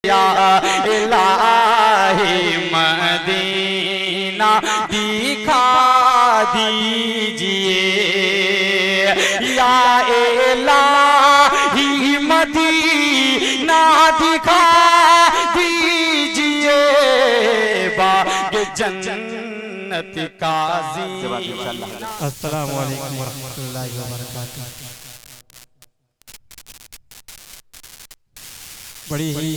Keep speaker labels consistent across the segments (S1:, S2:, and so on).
S1: या इलाही मदीना दिखा दीजिए, या इलाही मदीना दिखा दीजिए, बाग जन्नत का ज़ीना।
S2: अस्सलामु अलैकुम वरहमतुल्लाहि वबरकातुहू। बड़ी ही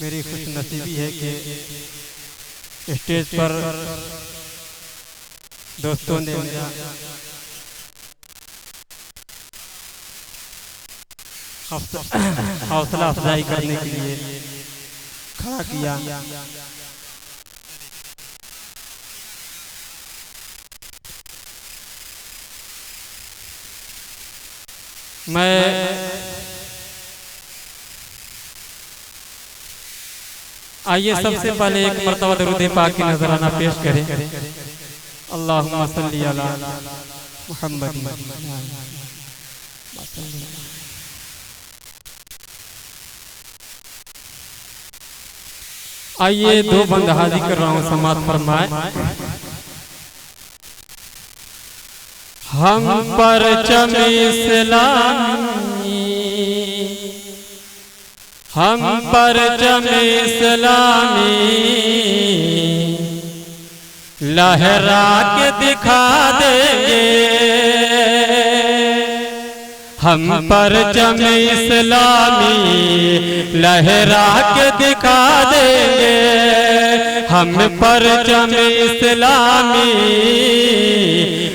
S2: मेरी खुश नसीबी है कि स्टेज पर दोस्तों ने मेरा हौसला अफजाई करने के लिए खड़ा किया। मैं आइए सबसे पहले एक मर्तबा दरूद पाक की नजराना पेश करें। अल्लाहुम्मा सल्ली अला मुहम्मद। आइए दो बंद हाजिर कर रहा हूँ, समात फरमाए। हम पर इस्लामी, हम पर इस्लामी लहरा के दिखा देंगे, हम पर इस्लामी लहरा के दिखा देंगे, हम पर इस्लामी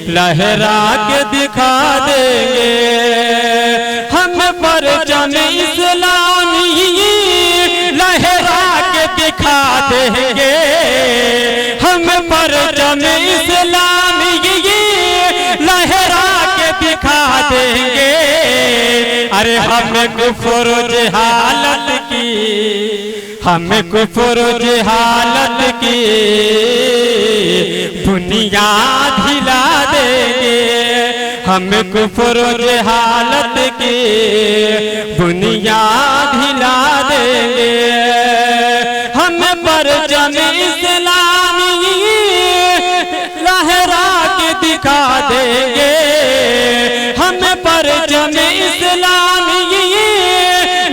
S2: लहरा के दिखा देंगे, हम पर इस्लामी लहरा के दिखा देंगे, हम पर इस्लामी लहरा के दिखा देंगे। अरे हम कुफ्र जहालत की, हम कुफ्र जहालत की बुनियाद हिला देंगे, हम कुफ्र जहालत की बुनियाद हिला देंगे, हम परचम इस्लामी लहरा के दिखा देंगे, हम परचम इस्लामी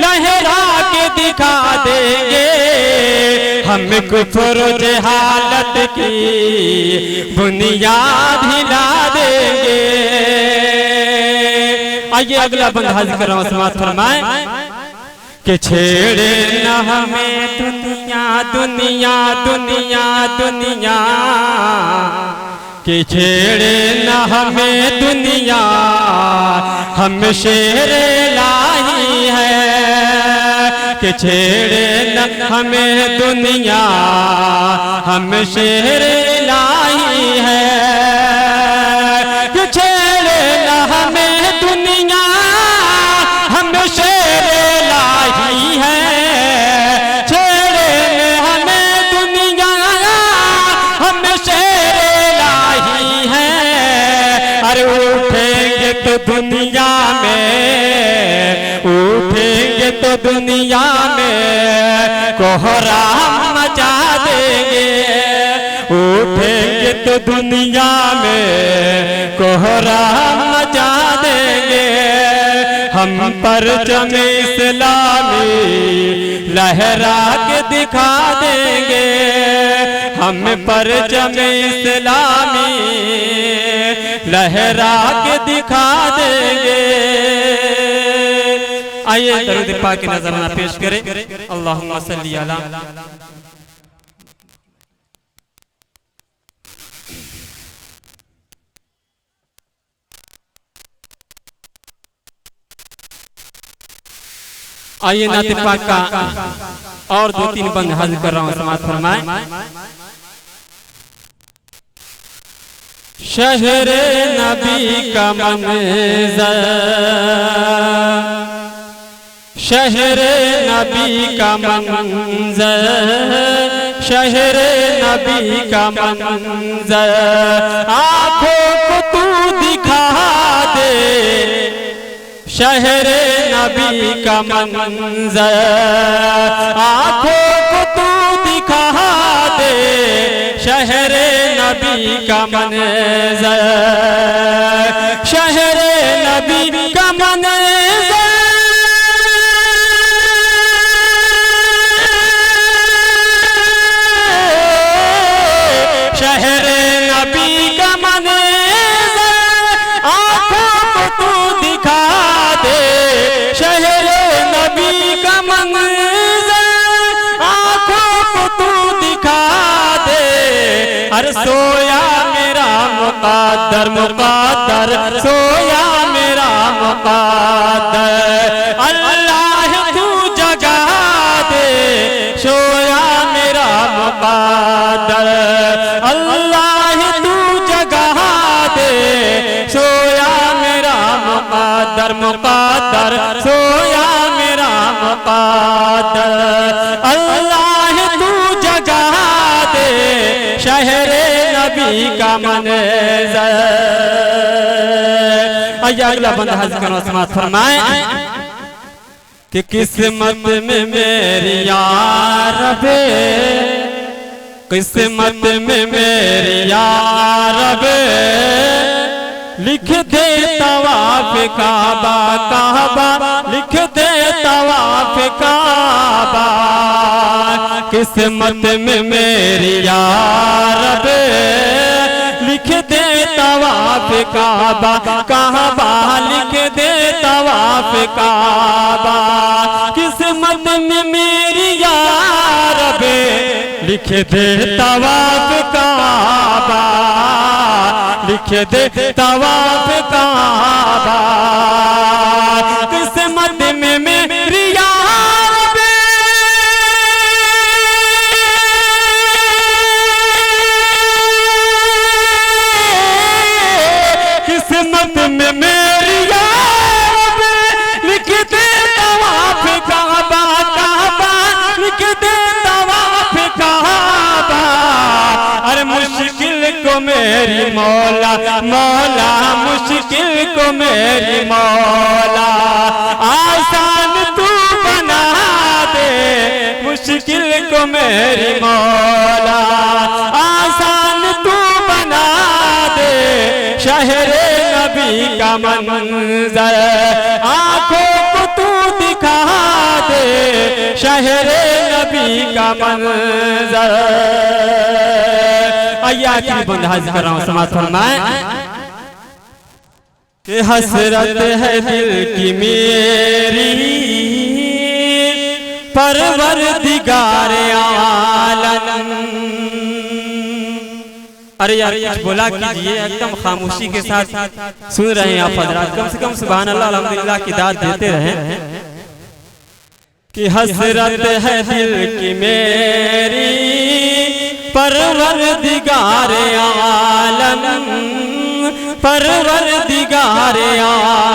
S2: लहरा के दिखा देंगे, हम कुफ्र जहालत की बुनियाद हिला देंगे। आइए अगला बंद हाजिर कर रहा हूँ, समात फरमाए कि छेड़े न हमें दुनिया दुनिया दुनिया दुनिया, कि छेड़े न हमें दुनिया, हम शेर लाही है, कि छेड़े न हमें दुनिया, हम शेर लाही है, कि छेड़े न हमें दुनिया, हम शेर लाही है, छेड़े न हमें दुनिया, हम शेर लाही है। अरे उठेंगे तो दुनिया में, उठेंगे तो दुनिया में कोहराम मचा देंगे, उठेंगे तो दुनिया में कोहराम मचा देंगे, हम परचम इस्लामी लहरा के दिखा देंगे, हम परचम इस्लामी लहरा के दिखा देंगे। आइए दरूद पाक की नजराना पेश करें। अल्लाहुम्मा सल्ली अला। आइए नाते पाक का और दो तीन बंद हाजिर कर रहा हूँ, समात फरमाए। शहरे नबी का मंज़र, शहरे नबी का मंज़र, शहरे नबी का मंज़र आँखों को तू दिखा दे, शहरे नबी का मंजर आँखों को तू दिखा दे, शहरे नबी का मंजर, शहरे नबी का मंजर, शहरे नबी का मंजर आँखों को तू दिखा दे, शहरे नबी का मंजर आँखों को तू दिखा दे। अरे सोया मेरा मुक़द्दर मुक़द्दर, सोया मेरा मुक़द्दर, अल्लाह तू जगा दे, सोया मेरा मुक़द्दर, अल्लाह तू जगा दे, सोया मेरा मुक़द्दर मुक़द्दर, सोया मेरा मुक़द्दर, अल्लाह तू जगा दे, शहरे नबी का मंजर। अगला बंदा हज़रत समात फरमाए कि किस्मत में मेरी यार बे, किस्मत में मेरी यार बे, लिख दे तवाफ काबा काबा, लिख दे तवाफ काबा, किस्मत में मेरी यार बे, लिख दे तवाफ काबा काबा, लिख दे तवाफ काबा, किस्मत में मेरी यार बे, लिख दे तवाफ काबा, लिख दे तवाफ काबा, किस्मत में मेरी यार बे, किस्मत में मेरी यार बे, लिख दे तवाफ काबा काबा, लिख दे तवाफ काबा। अरे मुश्किल को मेरी मौला मौला, मुश्किल को मेरी मौला, आसान तू बना दे, मुश्किल को मेरी मौला, आसान तू बना दे, शहरे नबी का मंजर आँखों को तू दिखा दे, शहरे नबी का मंजर। आखिरी बंदा हाजिर कर रहा हूँ, समात फरमाए कि हसरत है दिल की मेरी, परवरदिगारे आलम। अरे यार कुछ बोला कीजिए, एकदम खामोशी के साथ सुन रहे हैं आप हजरात, कम से कम सुभान अल्लाह अल्हम्दुलिल्लाह की दाद देते रहे। कि हसरत है दिल की मेरी, परवरदिगारे आलम, परवरदिगारे आलम,